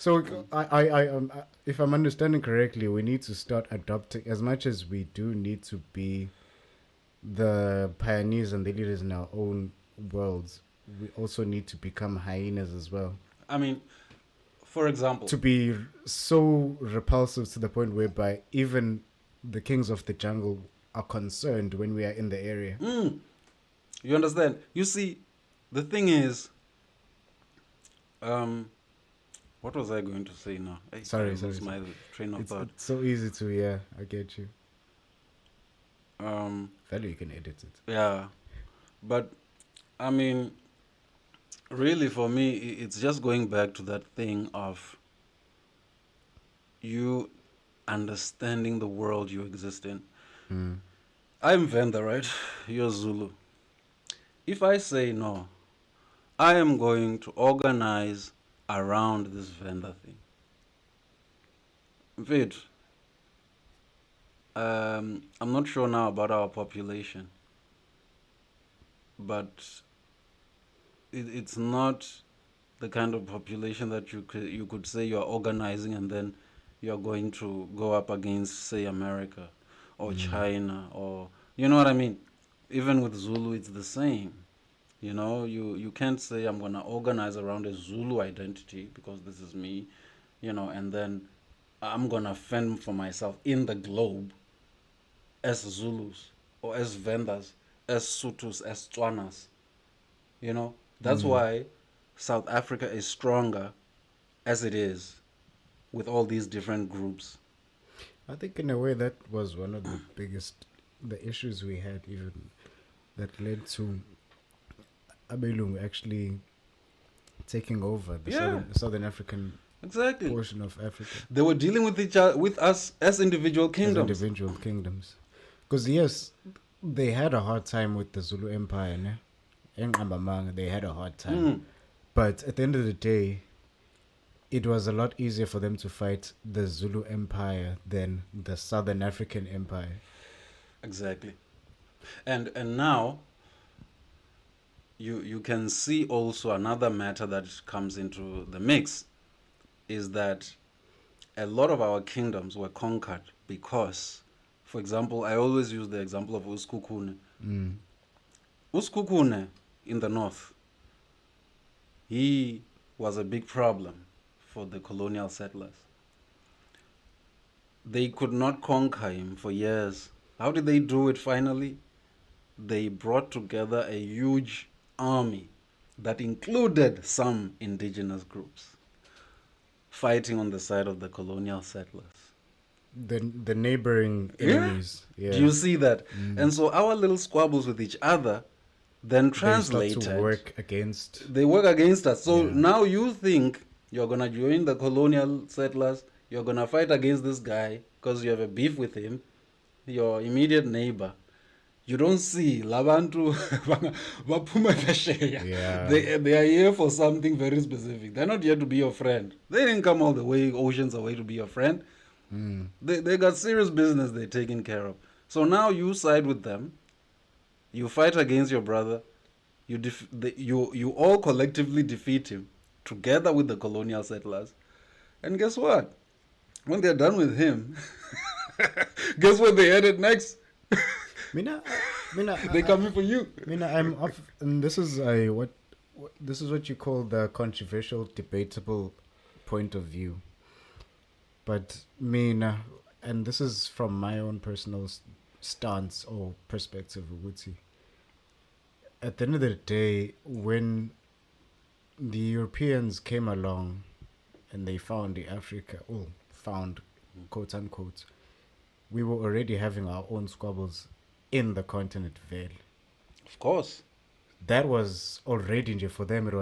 So if I'm understanding correctly, we need to start adopting as much as we do need to be the pioneers and the leaders in our own worlds. We also need to become hyenas as well. I mean, for example, To be so repulsive to the point whereby even the kings of the jungle are concerned when we are in the area. you understand? You see, the thing is, um, what was I going to say now? Sorry, I sorry, lost sorry. my train of thought. It's so easy to, yeah, I get you. Um, Value, you can edit it. yeah, but I mean, really, for me, it's just going back to that thing of you understanding the world you exist in. Mm. I'm Venda, right? You're Zulu. If I say no, I am going to organize around this Venda thing. Wait, I'm not sure now about our population, but it's not the kind of population that you could say you're organizing and then you're going to go up against, say, America or China, or you know what I mean. Even with Zulu, it's the same. You can't say I'm gonna organize around a Zulu identity because this is me, and then I'm gonna fend for myself in the globe as Zulus or as Vendas, as Sutus, as Tswanas. That's why South Africa is stronger as it is with all these different groups. I think in a way that was one of the biggest, the issues we had even that led to Abelung actually taking over the Yeah, Southern African exactly. portion of Africa They were dealing with each other, with us as individual as kingdoms. individual kingdoms. Because yes, they had a hard time with the Zulu Empire, ne? In Ngqambamanga, they had a hard time. Mm, But at the end of the day, it was a lot easier for them to fight the Zulu Empire than the Southern African Empire. exactly. And now you can see also another matter that comes into the mix is that a lot of our kingdoms were conquered because, for example, I always use the example of Uskukune. Mm. Uskukune in the north, he was a big problem for the colonial settlers. They could not conquer him for years. How did they do it finally? They brought together a huge army that included some indigenous groups fighting on the side of the colonial settlers. The neighboring Yeah. enemies, Do yeah, you see that? And so our little squabbles with each other then they start to translated. work against. They work against us. So Yeah. now you think you're going to join the colonial settlers, you're going to fight against this guy because you have a beef with him, your immediate neighbor. You don't see Labantu baphuma phesheya. Yeah. They are here for something very specific. They're not here to be your friend. They didn't come all the way oceans away to be your friend. They got serious business they're taking care of. So now you side with them. You fight against your brother. You all collectively defeat him together with the colonial settlers. And guess what? When they're done with him, guess where they headed next? Mina, Mina, They coming for you. Mina, I'm off, and this is this is what you call the controversial, debatable point of view. But Mina, and this is from my own personal stance or perspective, Uguti. At the end of the day, when the Europeans came along and they found the Africa, found, quote unquote, we were already having our own squabbles in the continent Vale. Of course. That was already for them. It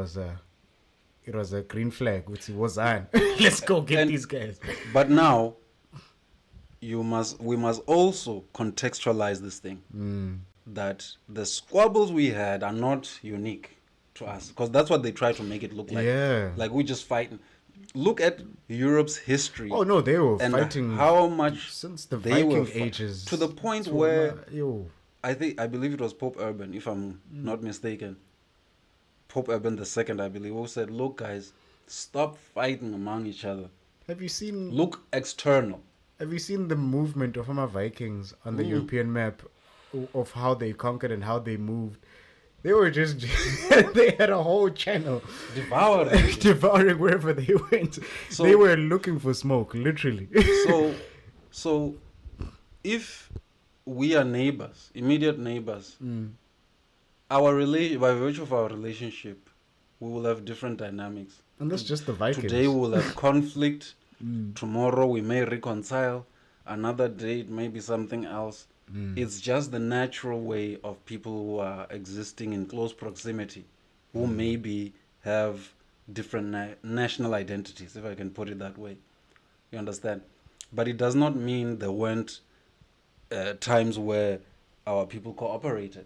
was a green flag, which was on. Let's go get And- these guys. But now we must also contextualize this thing. That the squabbles we had are not unique to us, because that's what they try to make it look like. Yeah. Like we just fighting. Look at Europe's history. Oh no, they were and fighting how much since the they were Viking ages, to the point where yo, I believe it was Pope Urban, if I'm not mistaken. Pope Urban II, I believe, who said, "Look, guys, Stop fighting among each other. Have you seen Look external. Have you seen the movement of our Vikings on the Mm. European map of how they conquered and how they moved? They were just they had a whole channel Devouring. devouring wherever they went. So- they were looking for smoke, literally. So if we are neighbors, immediate neighbors, by virtue of our relationship, we will have different dynamics. And that's just the Vikings. Today we will have conflict. Tomorrow we may reconcile. Another day it may be something else. It's just the natural way of people who are existing in close proximity, who maybe have different national identities, if I can put it that way. You understand? But it does not mean there weren't times where our people cooperated,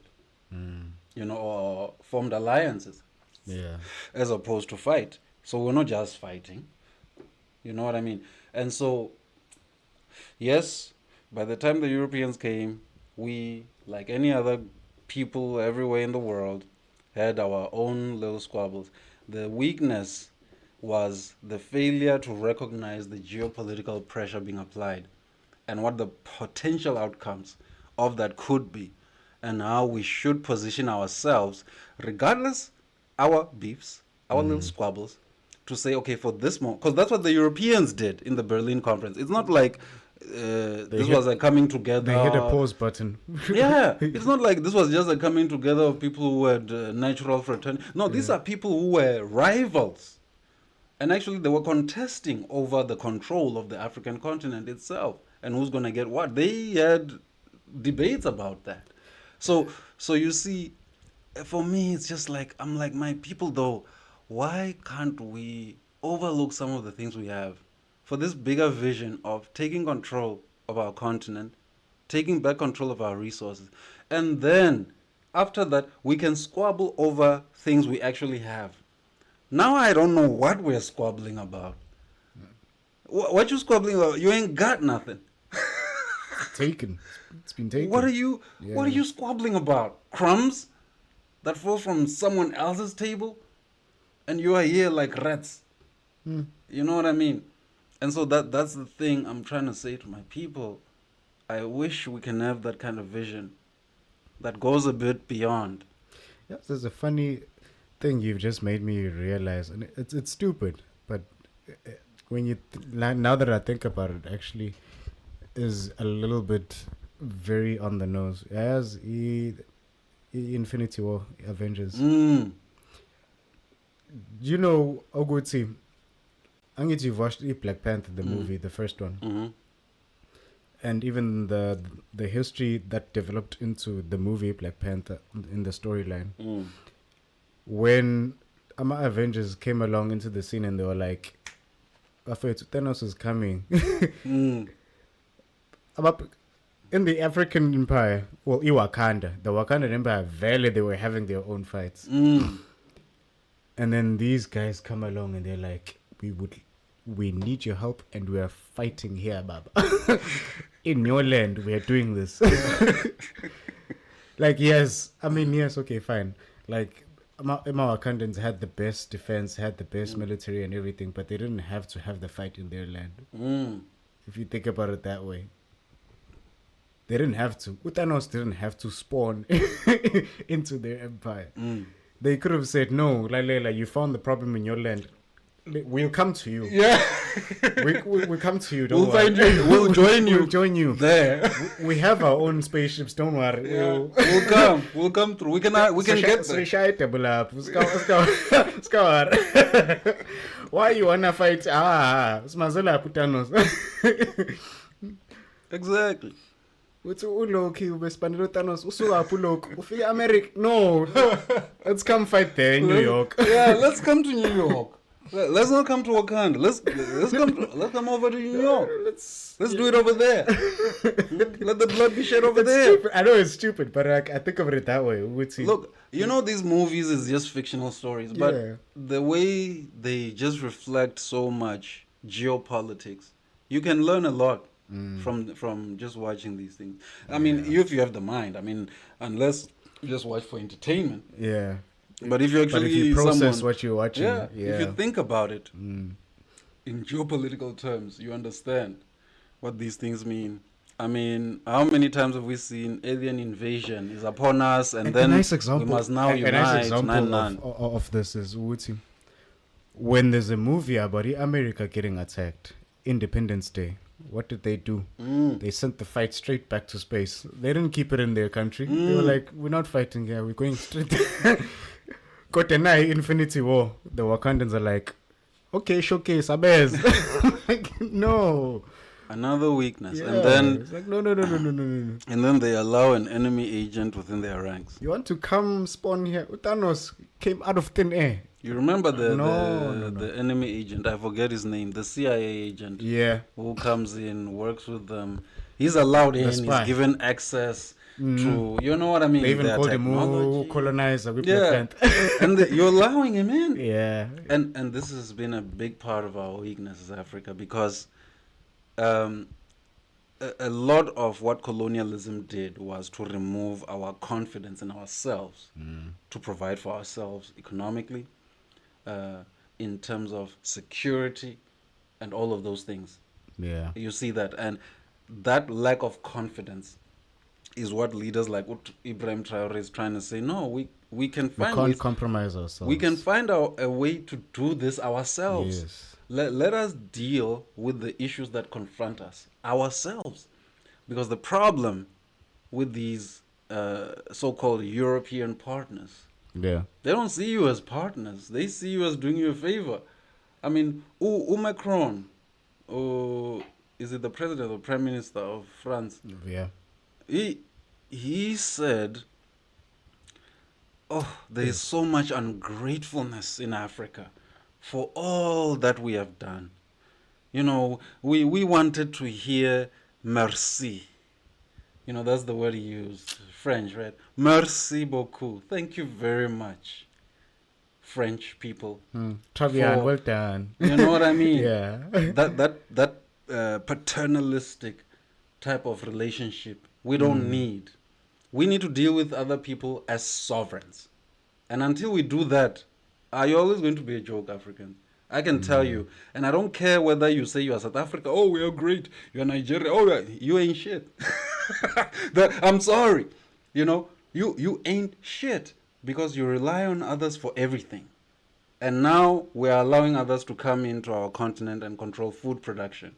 or formed alliances, Yeah. as opposed to fight. So we're not just fighting. You know what I mean? And so, yes, by the time the Europeans came, we, like any other people everywhere in the world, had our own little squabbles. The weakness was the failure to recognize the geopolitical pressure being applied and what the potential outcomes of that could be, and how we should position ourselves, regardless our beefs, our little squabbles, to say, okay, for this moment, because that's what the Europeans did in the Berlin Conference. It's not like this was a coming together. They hit a pause button. Yeah, it's not like this was just a coming together of people who had natural fraternity. No, these are people who were rivals. And actually, they were contesting over the control of the African continent itself and who's going to get what. They had debates about that. So you see, for me, it's just like, I'm like, my people, though, why can't we overlook some of the things we have for this bigger vision of taking control of our continent, taking back control of our resources, and then after that, we can squabble over things we actually have. Now I don't know what we're squabbling about. What you squabbling about? You ain't got nothing. Taken. It's been taken. What are you squabbling about? Crumbs that fall from someone else's table, and you are here like rats. You know what I mean? And so that's the thing I'm trying to say to my people. I wish we can have that kind of vision that goes a bit beyond. Yes, there's a funny thing you've just made me realize, and it's stupid, but when you now that I think about it, actually is a little bit very on the nose. As Infinity War, Avengers. You know, Oguti, Angit, you've watched Black Panther, the movie, the first one. Mm-hmm. And even the history that developed into the movie Black Panther in the storyline. When Avengers came along into the scene and they were like, Thanos is coming. In the African Empire, well, Wakanda, the Wakandan Empire, barely they were having their own fights. And then these guys come along and they're like, we need your help and we are fighting here, Baba. In your land, we are doing this. Like, yes, okay, fine. Like, Wakandans had the best defense, had the best military and everything, but they didn't have to have the fight in their land. If you think about it that way. They didn't have to. Thanos didn't have to spawn into their empire. They could have said, no, Laila, you found the problem in your land. We'll come to you. Yeah. We'll come to you. We'll find you. We'll join you. We'll join you. There. We have our own spaceships. Don't worry. Yeah. We'll come through. We can get there. Let's go. Why you wanna fight? Smazola Putanos. Exactly. America. No. Let's come fight there in New York. Yeah, let's come to New York. Let's not come to Wakanda. Let's come over to New York. Let's do it over there. Let the blood be shed over there. Stupid. I know it's stupid, but I think of it that way. Look, these movies is just fictional stories, but the way they just reflect so much geopolitics, you can learn a lot from just watching these things. I mean, if you have the mind. I mean, unless you just watch for entertainment. Yeah. But if you But if you actually process someone, what you're watching, if you yeah. think about it Mm. in geopolitical terms, you understand what these things mean. I mean, how many times have we seen alien invasion is upon us, and A then nice we example, must now a nice unite? example Nine of nine. of this is Uti. When there's a movie about America getting attacked, Independence Day, what did they do? Mm. They sent the fight straight back to space. They didn't keep it in their country. They were Mm. like, we're not fighting here. We're going straight. Got an Infinity War. The Wakandans are like, okay, showcase, abez. Like, no. Another weakness, Yeah. and then It's like, no. and then they allow an enemy agent within their ranks. You want to come spawn here? Thanos came out of thin air. You remember No. the enemy agent? I forget his name. The CIA agent Yeah. who comes in, works with them. He's allowed in. spy. He's given access to, you know what I mean? They even their called him technology. colonizer. Yeah, and you're allowing him in. Yeah. And this has been a big part of our weakness as Africa, because a lot of what colonialism did was to remove our confidence in ourselves, to provide for ourselves economically, in terms of security, and all of those things. Yeah. You see that, and that lack of confidence is what leaders like Ibrahim Traore is trying to say. No, we can We find can't ways. compromise ourselves. We can find a way to do this ourselves. Yes. Let us deal with the issues that confront us ourselves. Because the problem with these so-called European partners, Yeah. they don't see you as partners. They see you as doing you a favor. I mean, Macron, is it the president or prime minister of France? Yeah. He said, oh, there is so much ungratefulness in Africa for all that we have done. You know, we wanted to hear merci. You know, that's the word he used. French, right? Merci beaucoup. Thank you very much, French people. Travian, For- well done. You know what I mean? Yeah. That paternalistic type of relationship we don't need. We need to deal with other people as sovereigns. And until we do that, you're always going to be a joke, African. I can tell you. And I don't care whether you say you are South Africa. Oh, we are great. You are Nigeria. Oh, you ain't shit. I'm sorry. You know, you ain't shit, because you rely on others for everything. And now we are allowing others to come into our continent and control food production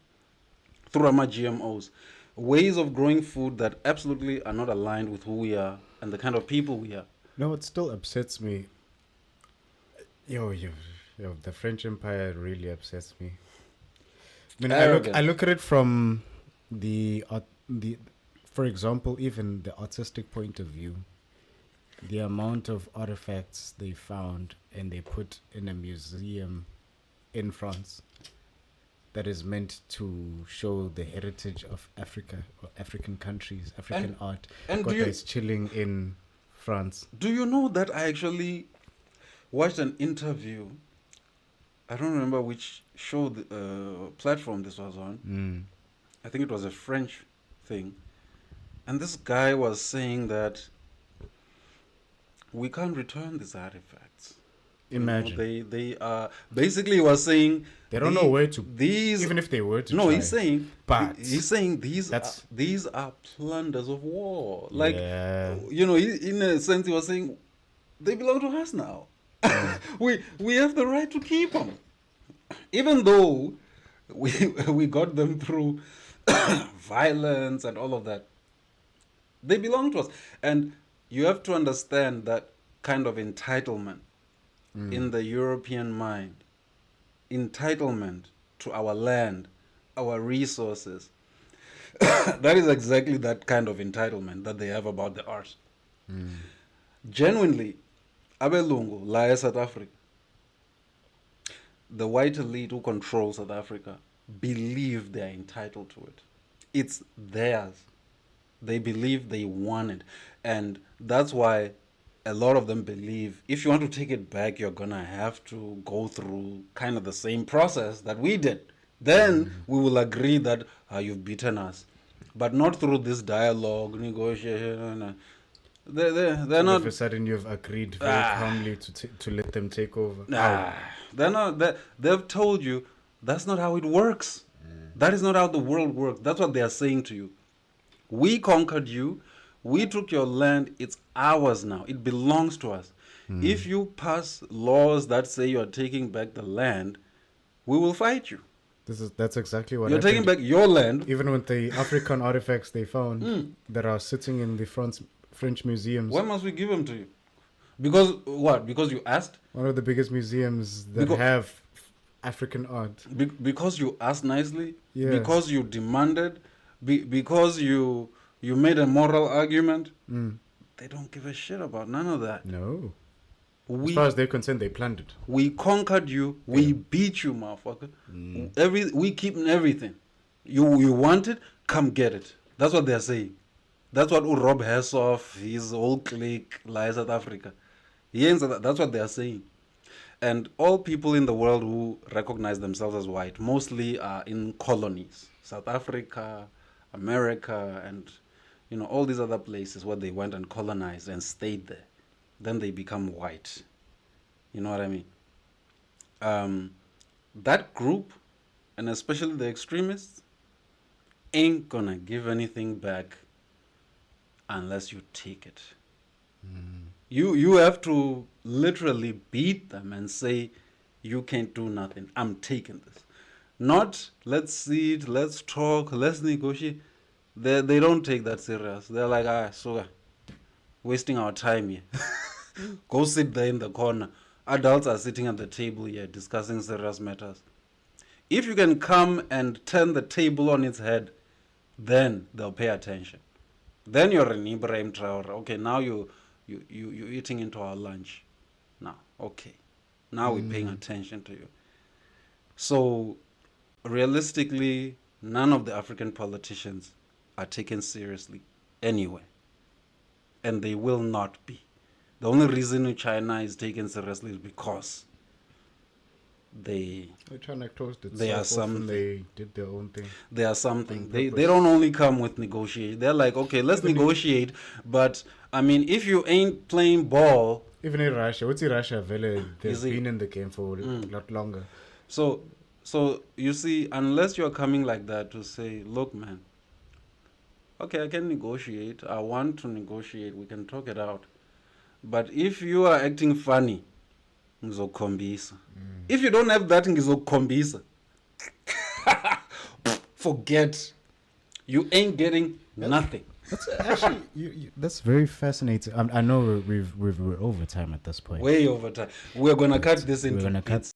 through our GMOs. Ways of growing food that absolutely are not aligned with who we are and the kind of people we are. No, it still upsets me. Yo, the French Empire really upsets me. I mean, I look at it from the for example, even the artistic point of view. The amount of artifacts they found and they put in a museum in France that is meant to show the heritage of Africa or African countries, African art. And is chilling in France. Do you know that I actually watched an interview? I don't remember which show, platform this was on. I think it was a French thing. And this guy was saying that we can't return these artifacts. Imagine. You know, they are basically was saying they don't know where to. These, even if they were to. No, try. he's saying. But he's saying these are plunders of war. Like, yeah. you know, in a sense, he was saying they belong to us now. We have the right to keep them, even though we got them through violence and all of that. They belong to us, and you have to understand that kind of entitlement in the European mind. Entitlement to our land, our resources. That is exactly that kind of entitlement that they have about the art. Genuinely, Abelungu, la South Africa, the white elite who control South Africa, believe they are entitled to it. It's theirs. They believe they want it. And that's why a lot of them believe if you want to take it back, you're going to have to go through kind of the same process that we did. Then we will agree that you've beaten us. But not through this dialogue, negotiation. They're All not. of a sudden, you've agreed very calmly to let them take over. They're not. They've told you that's not how it works. That is not how the world works. That's what they are saying to you. We conquered you. We took your land. It's ours now. It belongs to us. If you pass laws that say you are taking back the land, we will fight you. That's exactly what You're taking happened. back your land. Even with the African artifacts they found that are sitting in the French museums. Why must we give them to you? Because what? Because you asked? One of the biggest museums that have African art. Because you asked nicely? Yes. Because you demanded? Because you made a moral argument? They don't give a shit about none of that. No. As far as they're concerned, they planned it. We conquered you. We beat you, motherfucker. We keeping everything. You want it? Come get it. That's what they're saying. That's what Rob Hessoff, his whole clique, lies South Africa. That's what they're saying. And all people in the world who recognize themselves as white mostly are in colonies. South Africa, America, and all these other places where they went and colonized and stayed there. Then they become white. You know what I mean? That group, and especially the extremists, ain't gonna give anything back unless you take it. You have to literally beat them and say, you can't do nothing. I'm taking this. Not, let's see it, let's talk, let's negotiate. They don't take that serious. They're like, so wasting our time here. Go sit there in the corner. Adults are sitting at the table here discussing serious matters. If you can come and turn the table on its head, then they'll pay attention. Then you're an Ibrahim Traore. Okay, now you're eating into our lunch. Now, okay. Now we're paying attention to you. So, realistically, none of the African politicians are taken seriously anyway. And they will not be. The only reason China is taken seriously is because they're trying to close it. They are something. They did their own thing. They are something. They don't only come with negotiation. They're like, okay, let's negotiate. But, I mean, if you ain't playing ball... Even in Russia. What's in Russia? They've been in the game for a lot longer. So, you see, unless you're coming like that to say, look, man, okay, I can negotiate. I want to negotiate. We can talk it out. But if you are acting funny, ngizokhombisa. If you don't have that, ngizokhombisa. Forget. You ain't getting nothing. That's actually that's very fascinating. I know we're over time at this point. Way over time. We're gonna cut this into. We're gonna cut